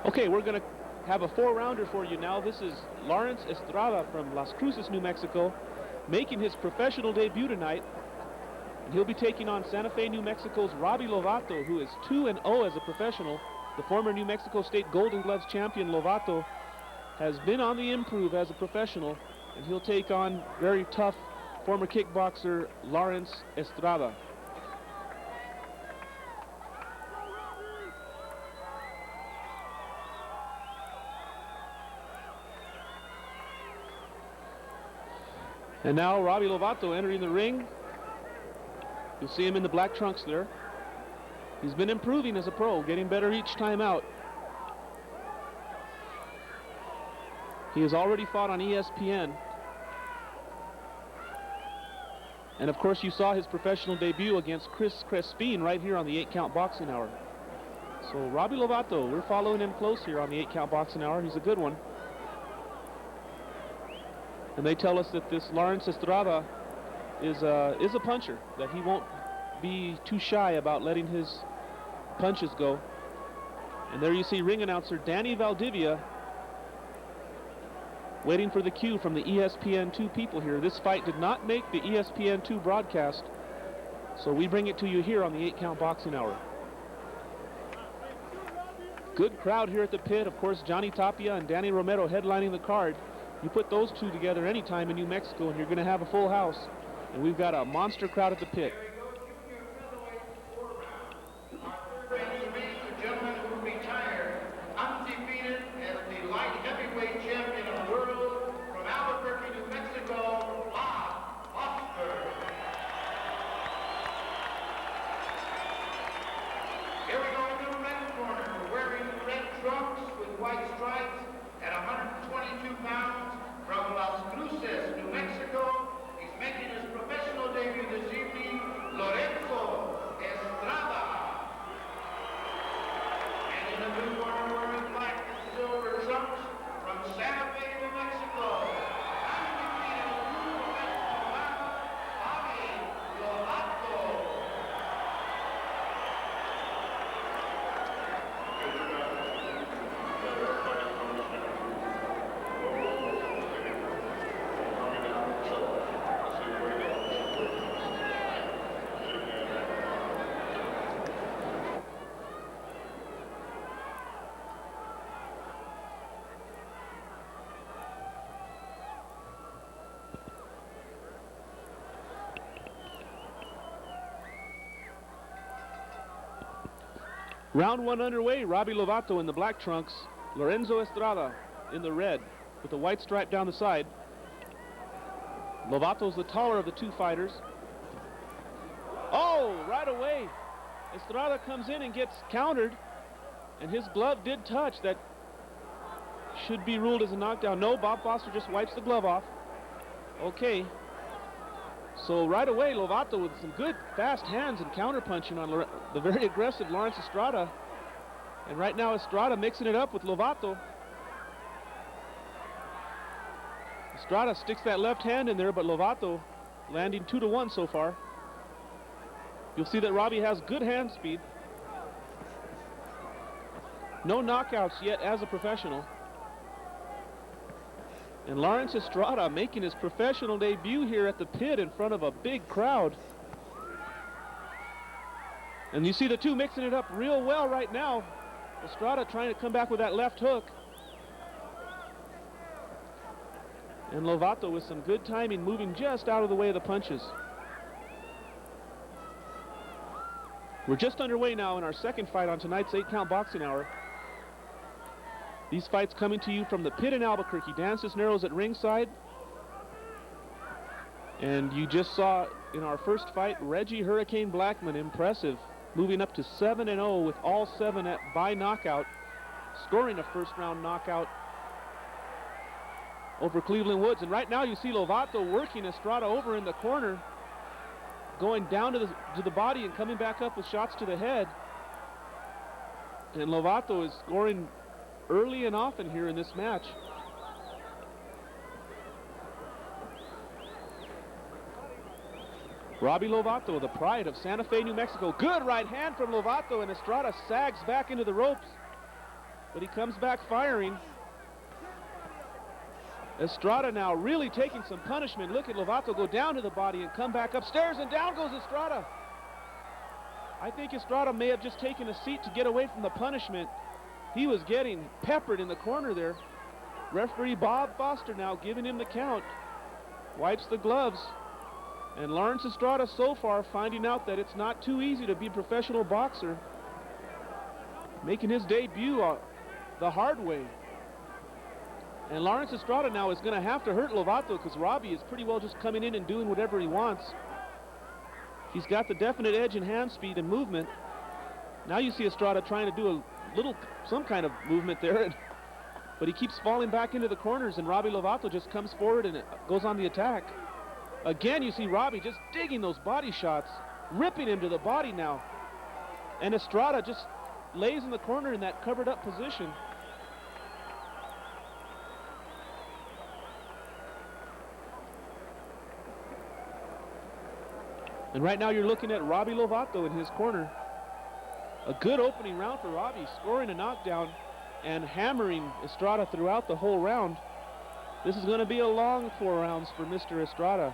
Okay, we're going to have a 4-rounder for you now. This is Lorenzo Estrada from Las Cruces, New Mexico, making his professional debut tonight. And he'll be taking on Santa Fe, New Mexico's Robbie Lovato, who is 2-0 as a professional. The former New Mexico State Golden Gloves champion Lovato has been on the improve as a professional, and he'll take on very tough former kickboxer Lorenzo Estrada. And now Robbie Lovato entering the ring. You'll see him in the black trunks there. He's been improving as a pro, getting better each time out. He has already fought on ESPN. And of course you saw his professional debut against Chris Crespin right here on the 8-Count Boxing Hour. So Robbie Lovato, we're following him close here on the 8-Count Boxing Hour. He's a good one. And they tell us that this Lorenzo Estrada is a puncher, that he won't be too shy about letting his punches go. And there you see ring announcer Danny Valdivia waiting for the cue from the ESPN2 people here. This fight did not make the ESPN2 broadcast, so we bring it to you here on the 8-Count Boxing Hour. Good crowd here at the pit. Of course, Johnny Tapia and Danny Romero headlining the card. You put those two together anytime in New Mexico and you're going to have a full house. And we've got a monster crowd at the pit. The gentleman who retired undefeated as the light heavyweight champion of the world from Albuquerque, New Mexico, Bout. Here we go into the red corner, wearing red trunks with white stripes at 122 pounds from Las Cruces, New Mexico. He's making his professional debut this evening, Lorenzo Estrada. And in the blue corner, wearing black and silver trunks from Santa Fe, New Mexico, undefeated true professional bout, Robbie Lovato. Round one underway. Robbie Lovato in the black trunks, Lorenzo Estrada in the red with the white stripe down the side. Lovato's the taller of the two fighters. Oh, right away Estrada comes in and gets countered, and his glove did touch. That should be ruled as a knockdown. No, Bob Foster just wipes the glove off. Okay, so right away Lovato with some good fast hands and counter punching on the very aggressive Lorenzo Estrada. And right now Estrada mixing it up with Lovato. Estrada sticks that left hand in there, but Lovato landing 2-1 so far. You'll see that Robbie has good hand speed. No knockouts yet as a professional. And Lorenzo Estrada making his professional debut here at the pit in front of a big crowd. And you see the two mixing it up real well right now. Estrada trying to come back with that left hook. And Lovato with some good timing, moving just out of the way of the punches. We're just underway now in our second fight on tonight's 8-Count Boxing Hour. These fights coming to you from the pit in Albuquerque. Dan Cisneros at ringside. And you just saw in our first fight, Reggie Hurricane Blackman, impressive, moving up to 7-0 with all 7 by knockout, scoring a first-round knockout over Cleveland Woods. And right now you see Lovato working Estrada over in the corner, going down to the body and coming back up with shots to the head. And Lovato is scoring early and often here in this match. Robbie Lovato, the pride of Santa Fe, New Mexico. Good right hand from Lovato, and Estrada sags back into the ropes. but he comes back firing. Estrada now really taking some punishment. Look at Lovato go down to the body and come back upstairs, and down goes Estrada. I think Estrada may have just taken a seat to get away from the punishment. He was getting peppered in the corner there. Referee Bob Foster now giving him the count. Wipes the gloves. And Lawrence Estrada so far finding out that it's not too easy to be a professional boxer. Making his debut the hard way. And Lawrence Estrada now is going to have to hurt Lovato, because Robbie is pretty well just coming in and doing whatever he wants. He's got the definite edge in hand speed and movement. Now you see Estrada trying to do some kind of movement there, but he keeps falling back into the corners, and Robbie Lovato just comes forward and goes on the attack. Again, you see Robbie just digging those body shots, ripping him to the body now. And Estrada just lays in the corner in that covered up position. And right now you're looking at Robbie Lovato in his corner. A good opening round for Robbie, scoring a knockdown and hammering Estrada throughout the whole round. This is going to be a long 4 rounds for Mr. Estrada,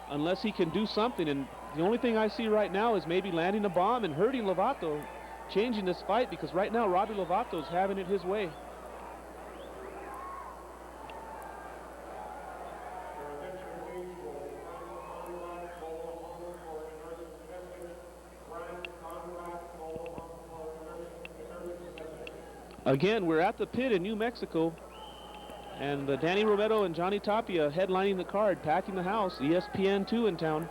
unless he can do something. And the only thing I see right now is maybe landing a bomb and hurting Lovato, changing this fight, because right now Robbie Lovato is having it his way. Again, we're at the pit in New Mexico, and Danny Romero and Johnny Tapia headlining the card, packing the house. ESPN2 in town.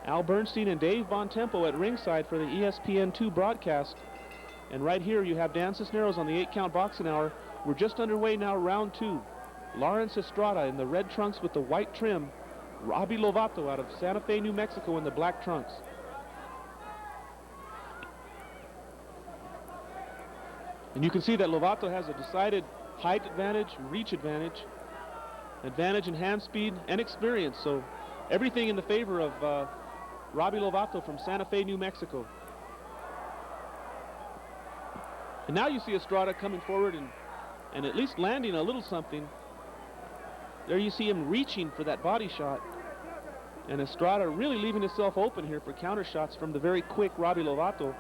Al Bernstein and Dave Bontempo at ringside for the ESPN2 broadcast. And right here you have Dan Cisneros on the 8-count boxing hour. We're just underway now, round 2. Lawrence Estrada in the red trunks with the white trim. Robbie Lovato out of Santa Fe, New Mexico in the black trunks. And you can see that Lovato has a decided height advantage, reach advantage, advantage in hand speed and experience. So everything in the favor of Robbie Lovato from Santa Fe, New Mexico. And now you see Estrada coming forward and at least landing a little something. There you see him reaching for that body shot. And Estrada really leaving himself open here for counter shots from the very quick Robbie Lovato.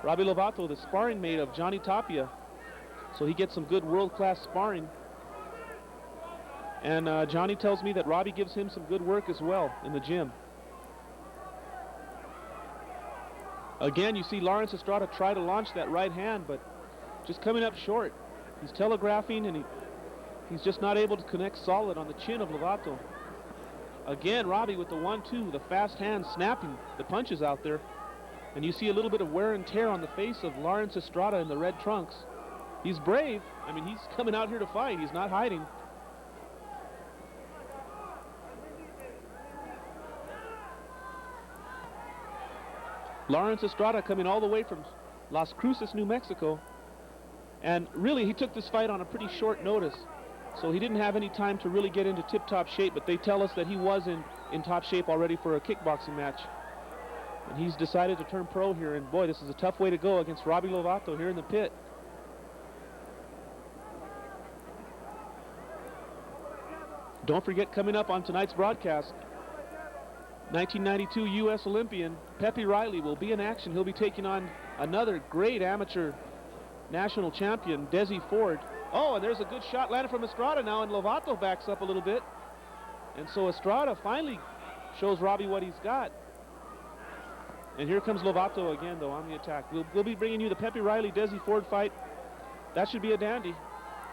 Robbie Lovato, the sparring mate of Johnny Tapia, so he gets some good world-class sparring. And Johnny tells me that Robbie gives him some good work as well in the gym. Again, you see Lawrence Estrada try to launch that right hand, but just coming up short. He's telegraphing, and he's just not able to connect solid on the chin of Lovato. Again, Robbie with the 1-2, the fast hand snapping the punches out there. And you see a little bit of wear and tear on the face of Lawrence Estrada in the red trunks. He's brave. I mean, he's coming out here to fight. He's not hiding. Lawrence Estrada coming all the way from Las Cruces, New Mexico. And really, he took this fight on a pretty short notice. So he didn't have any time to really get into tip-top shape, but they tell us that he was in top shape already for a kickboxing match. And he's decided to turn pro here, and boy, this is a tough way to go against Robbie Lovato here in the pit. Don't forget, coming up on tonight's broadcast, 1992 U.S. Olympian Pepe Riley will be in action. He'll be taking on another great amateur national champion, Desi Ford. Oh, and there's a good shot landed from Estrada now, and Lovato backs up a little bit. And so Estrada finally shows Robbie what he's got. And here comes Lovato again, though, on the attack. We'll be bringing you the Pepe Riley-Desi Ford fight. That should be a dandy.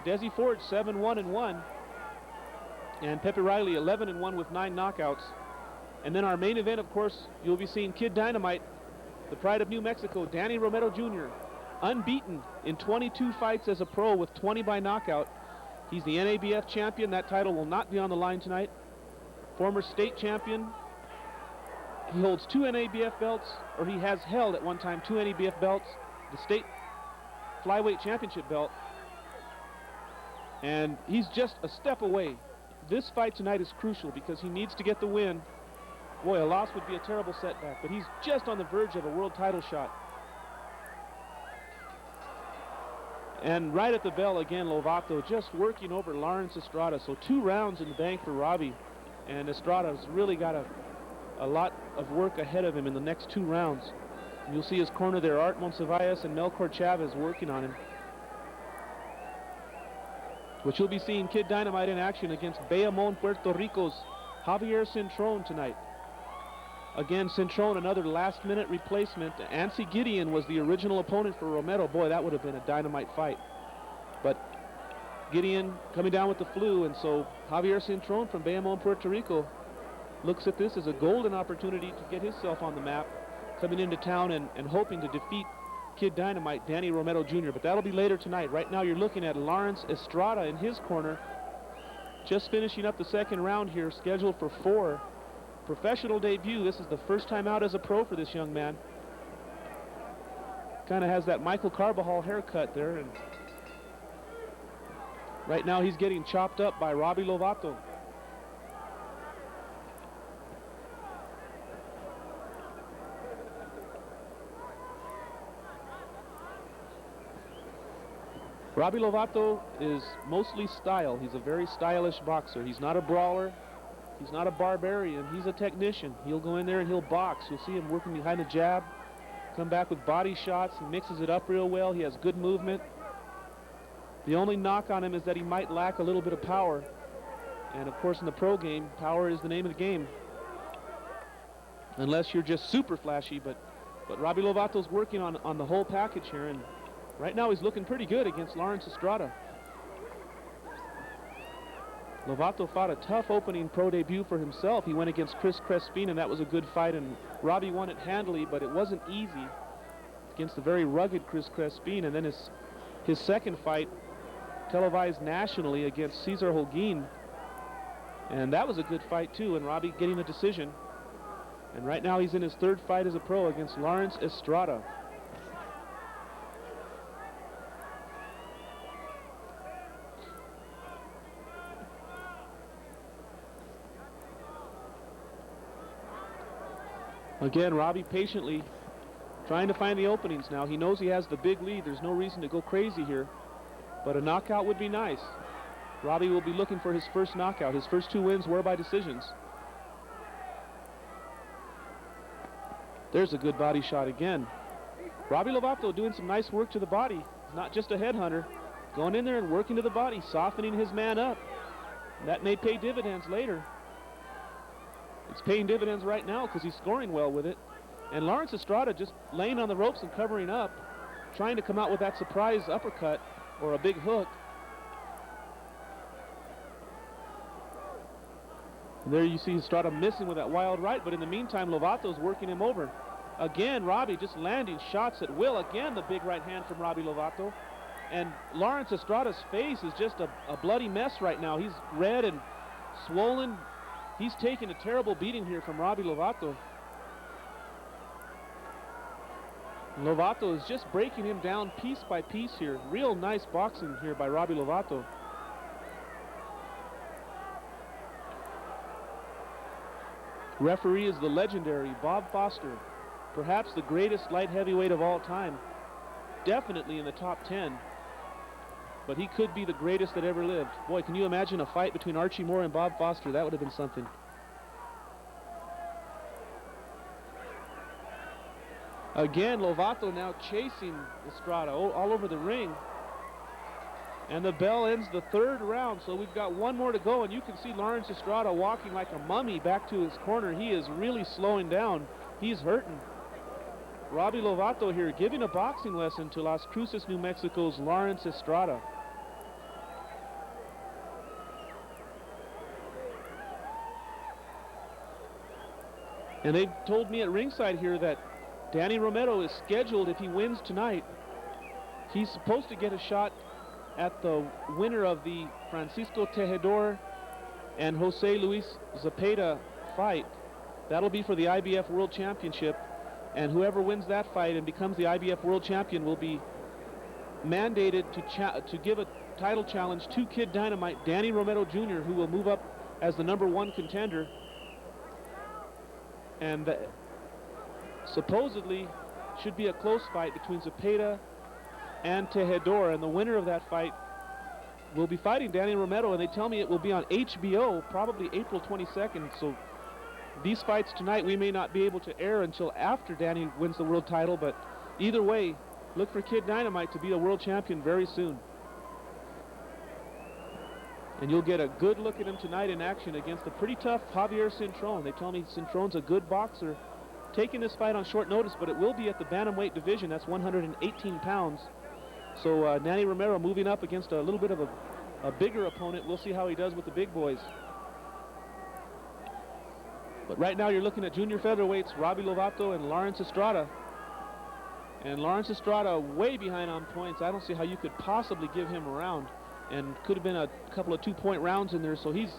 Desi Ford 7-1-1. And Pepe Riley 11-1 with 9 knockouts. And then our main event, of course, you'll be seeing Kid Dynamite, the pride of New Mexico, Danny Romero Jr., unbeaten in 22 fights as a pro with 20 by knockout. He's the NABF champion. That title will not be on the line tonight. Former state champion. He holds 2 NABF belts, or he has held at one time 2 NABF belts, the state flyweight championship belt. And he's just a step away. This fight tonight is crucial because he needs to get the win. Boy, a loss would be a terrible setback, but he's just on the verge of a world title shot. And right at the bell again, Lovato just working over Lawrence Estrada. So 2 rounds in the bank for Robbie. And Estrada's really got a lot of work ahead of him in the next 2 rounds. And you'll see his corner there, Art Monsivais and Melchor Chavez working on him. Which you'll be seeing Kid Dynamite in action against Bayamon, Puerto Rico's Javier Cintron tonight. Again, Cintron, another last-minute replacement. Ansi Gideon was the original opponent for Romero. Boy, that would have been a dynamite fight. But Gideon coming down with the flu, and so Javier Cintron from Bayamon, Puerto Rico looks at this as a golden opportunity to get himself on the map, coming into town and hoping to defeat Kid Dynamite, Danny Romero Jr. But that'll be later tonight. Right now you're looking at Lawrence Estrada in his corner, just finishing up the 2nd round here, scheduled for 4. Professional debut. This is the first time out as a pro for this young man. Kind of has that Michael Carbajal haircut there, and right now he's getting chopped up by Robbie Lovato. Robbie Lovato is mostly style. He's a very stylish boxer. He's not a brawler. He's not a barbarian. He's a technician. He'll go in there and he'll box. You'll see him working behind the jab, come back with body shots. He mixes it up real well. He has good movement. The only knock on him is that he might lack a little bit of power. And of course in the pro game, power is the name of the game. Unless you're just super flashy, but Robbie Lovato's working on the whole package here, and right now he's looking pretty good against Lawrence Estrada. Lovato fought a tough opening pro debut for himself. He went against Chris Crespin, and that was a good fight, and Robbie won it handily, but it wasn't easy against the very rugged Chris Crespin. And then his second fight, televised nationally against Cesar Holguin, and that was a good fight too, and Robbie getting a decision. And right now he's in his 3rd fight as a pro against Lawrence Estrada. Again, Robbie patiently trying to find the openings now. He knows he has the big lead. There's no reason to go crazy here, but a knockout would be nice. Robbie will be looking for his first knockout. His first 2 wins were by decisions. There's a good body shot again. Robbie Lovato doing some nice work to the body. He's not just a headhunter. Going in there and working to the body, softening his man up. That may pay dividends later. It's paying dividends right now because he's scoring well with it. And Lawrence Estrada just laying on the ropes and covering up, trying to come out with that surprise uppercut or a big hook. And there you see Estrada missing with that wild right, but in the meantime, Lovato's working him over. Again, Robbie just landing shots at will. Again, the big right hand from Robbie Lovato. And Lawrence Estrada's face is just a bloody mess right now. He's red and swollen. He's taking a terrible beating here from Robbie Lovato. Lovato is just breaking him down piece by piece here. Real nice boxing here by Robbie Lovato. Referee is the legendary Bob Foster, perhaps the greatest light heavyweight of all time. Definitely in the top 10. But he could be the greatest that ever lived. Boy, can you imagine a fight between Archie Moore and Bob Foster? That would have been something. Again, Lovato now chasing Estrada all over the ring. And the bell ends the 3rd round, so we've got 1 more to go, and you can see Lawrence Estrada walking like a mummy back to his corner. He is really slowing down. He's hurting. Robbie Lovato here giving a boxing lesson to Las Cruces, New Mexico's Lawrence Estrada. And they told me at ringside here that Danny Romero is scheduled, if he wins tonight, he's supposed to get a shot at the winner of the Francisco Tejedor and Jose Luis Zepeda fight. That'll be for the IBF World Championship. And whoever wins that fight and becomes the IBF World Champion will be mandated to give a title challenge to Kid Dynamite, Danny Romero Jr., who will move up as the #1 contender. And supposedly should be a close fight between Zepeda and Tejedor, and the winner of that fight will be fighting Danny Romero, and they tell me it will be on HBO, probably April 22nd. So these fights tonight we may not be able to air until after Danny wins the world title, but either way, look for Kid Dynamite to be a world champion very soon. And you'll get a good look at him tonight in action against a pretty tough Javier Cintron. They tell me Cintron's a good boxer. Taking this fight on short notice, but it will be at the bantamweight division. That's 118 pounds. So Danny Romero moving up against a little bit of a bigger opponent. We'll see how he does with the big boys. But right now you're looking at junior featherweights, Robbie Lovato and Lawrence Estrada. And Lawrence Estrada way behind on points. I don't see how you could possibly give him a round. And could have been a couple of 2-point rounds in there. So he's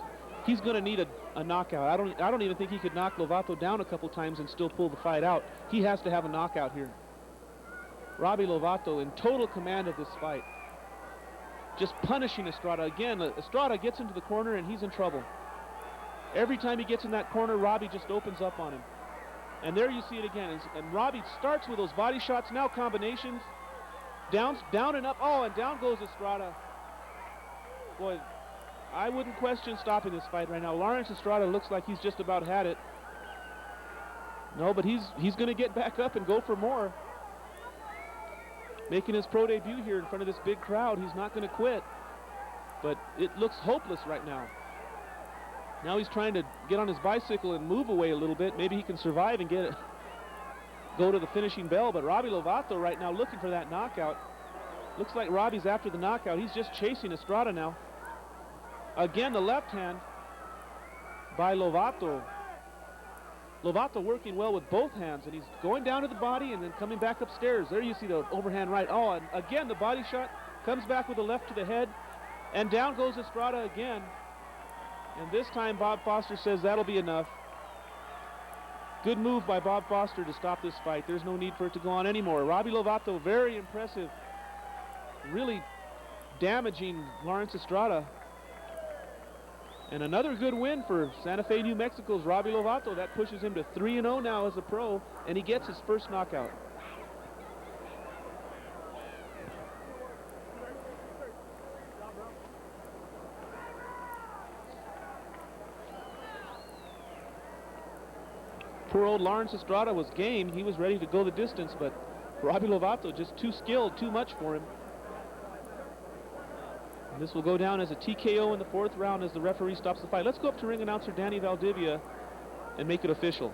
going to need a knockout. I don't even think he could knock Lovato down a couple times and still pull the fight out. He has to have a knockout here. Robbie Lovato in total command of this fight. Just punishing Estrada. Again, Estrada gets into the corner and he's in trouble. Every time he gets in that corner, Robbie just opens up on him. And there you see it again. And Robbie starts with those body shots, now combinations. Down and up. Oh, and down goes Estrada. Boy, I wouldn't question stopping this fight right now. Lawrence Estrada looks like he's just about had it. No, but he's going to get back up and go for more. Making his pro debut here in front of this big crowd. He's not going to quit. But it looks hopeless right now. Now he's trying to get on his bicycle and move away a little bit. Maybe he can survive and go to the finishing bell. But Robbie Lovato right now looking for that knockout. Looks like Robbie's after the knockout. He's just chasing Estrada now. Again, the left hand by Lovato. Lovato working well with both hands, and he's going down to the body and then coming back upstairs. There you see the overhand right. Oh, and again the body shot comes back with the left to the head, and down goes Estrada again. And this time Bob Foster says that'll be enough. Good move by Bob Foster to stop this fight. There's no need for it to go on anymore. Robbie Lovato, very impressive. Really damaging Lawrence Estrada. And another good win for Santa Fe, New Mexico's Robbie Lovato. That pushes him to 3-0 now as a pro, and he gets his first knockout. Poor old Lawrence Estrada was game. He was ready to go the distance, but Robbie Lovato just too skilled, too much for him. And this will go down as a TKO in the 4th round as the referee stops the fight. Let's go up to ring announcer Danny Valdivia and make it official.